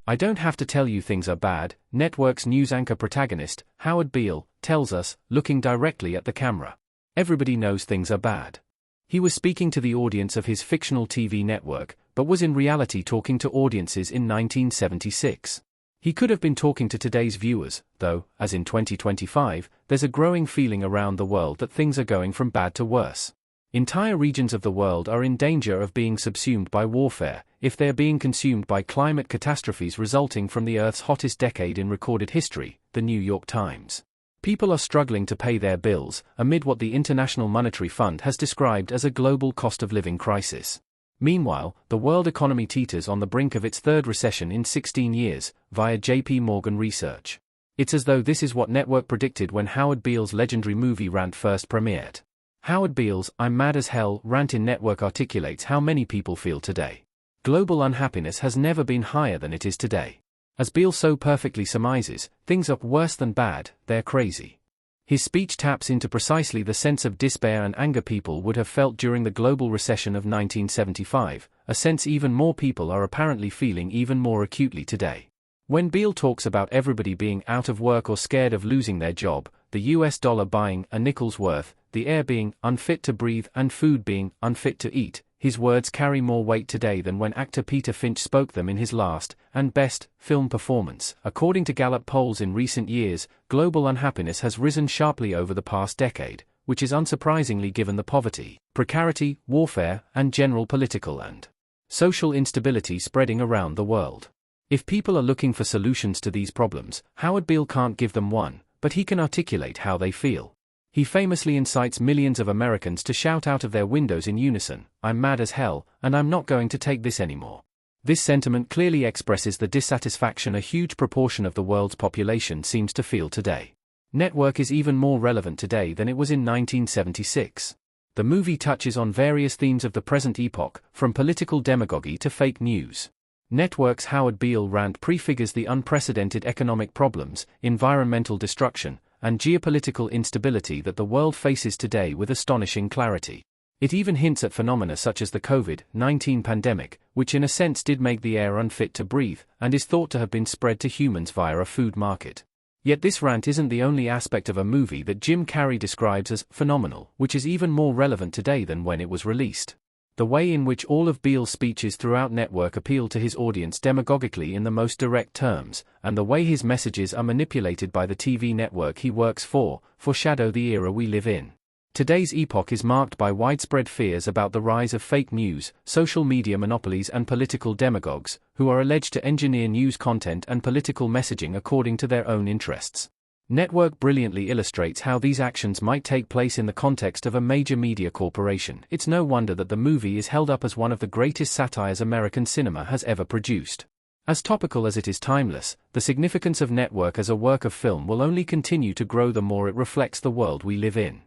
I don't have to tell you things are bad, network's news anchor protagonist, Howard Beale, tells us, looking directly at the camera. Everybody knows things are bad. He was speaking to the audience of his fictional TV network, but was in reality talking to audiences in 1976. He could have been talking to today's viewers, though, as in 2025, there's a growing feeling around the world that things are going from bad to worse. Entire regions of the world are in danger of being subsumed by warfare, if they are being consumed by climate catastrophes resulting from the Earth's hottest decade in recorded history, the New York Times. People are struggling to pay their bills, amid what the International Monetary Fund has described as a global cost of living crisis. Meanwhile, the world economy teeters on the brink of its third recession in 16 years, via JP Morgan research. It's as though this is what Network predicted when Howard Beale's legendary movie Rant first premiered. Howard Beale's I'm Mad as Hell rant in Network articulates how many people feel today. Global unhappiness has never been higher than it is today. As Beale so perfectly surmises, things are worse than bad, they're crazy. His speech taps into precisely the sense of despair and anger people would have felt during the global recession of 1975, a sense even more people are apparently feeling even more acutely today. When Beale talks about everybody being out of work or scared of losing their job, the US dollar buying a nickel's worth, the air being unfit to breathe and food being unfit to eat, his words carry more weight today than when actor Peter Finch spoke them in his last, and best, film performance. According to Gallup polls in recent years, global unhappiness has risen sharply over the past decade, which is unsurprisingly given the poverty, precarity, warfare, and general political and social instability spreading around the world. If people are looking for solutions to these problems, Howard Beale can't give them one, but he can articulate how they feel. He famously incites millions of Americans to shout out of their windows in unison, I'm mad as hell, and I'm not going to take this anymore. This sentiment clearly expresses the dissatisfaction a huge proportion of the world's population seems to feel today. Network is even more relevant today than it was in 1976. The movie touches on various themes of the present epoch, from political demagoguery to fake news. Network's Howard Beale rant prefigures the unprecedented economic problems, environmental destruction, and geopolitical instability that the world faces today with astonishing clarity. It even hints at phenomena such as the COVID-19 pandemic, which in a sense did make the air unfit to breathe, and is thought to have been spread to humans via a food market. Yet this rant isn't the only aspect of a movie that Jim Carrey describes as phenomenal, which is even more relevant today than when it was released. The way in which all of Beale's speeches throughout Network appeal to his audience demagogically in the most direct terms, and the way his messages are manipulated by the TV network he works for, foreshadow the era we live in. Today's epoch is marked by widespread fears about the rise of fake news, social media monopolies and political demagogues, who are alleged to engineer news content and political messaging according to their own interests. Network brilliantly illustrates how these actions might take place in the context of a major media corporation. It's no wonder that the movie is held up as one of the greatest satires American cinema has ever produced. As topical as it is timeless, the significance of Network as a work of film will only continue to grow the more it reflects the world we live in.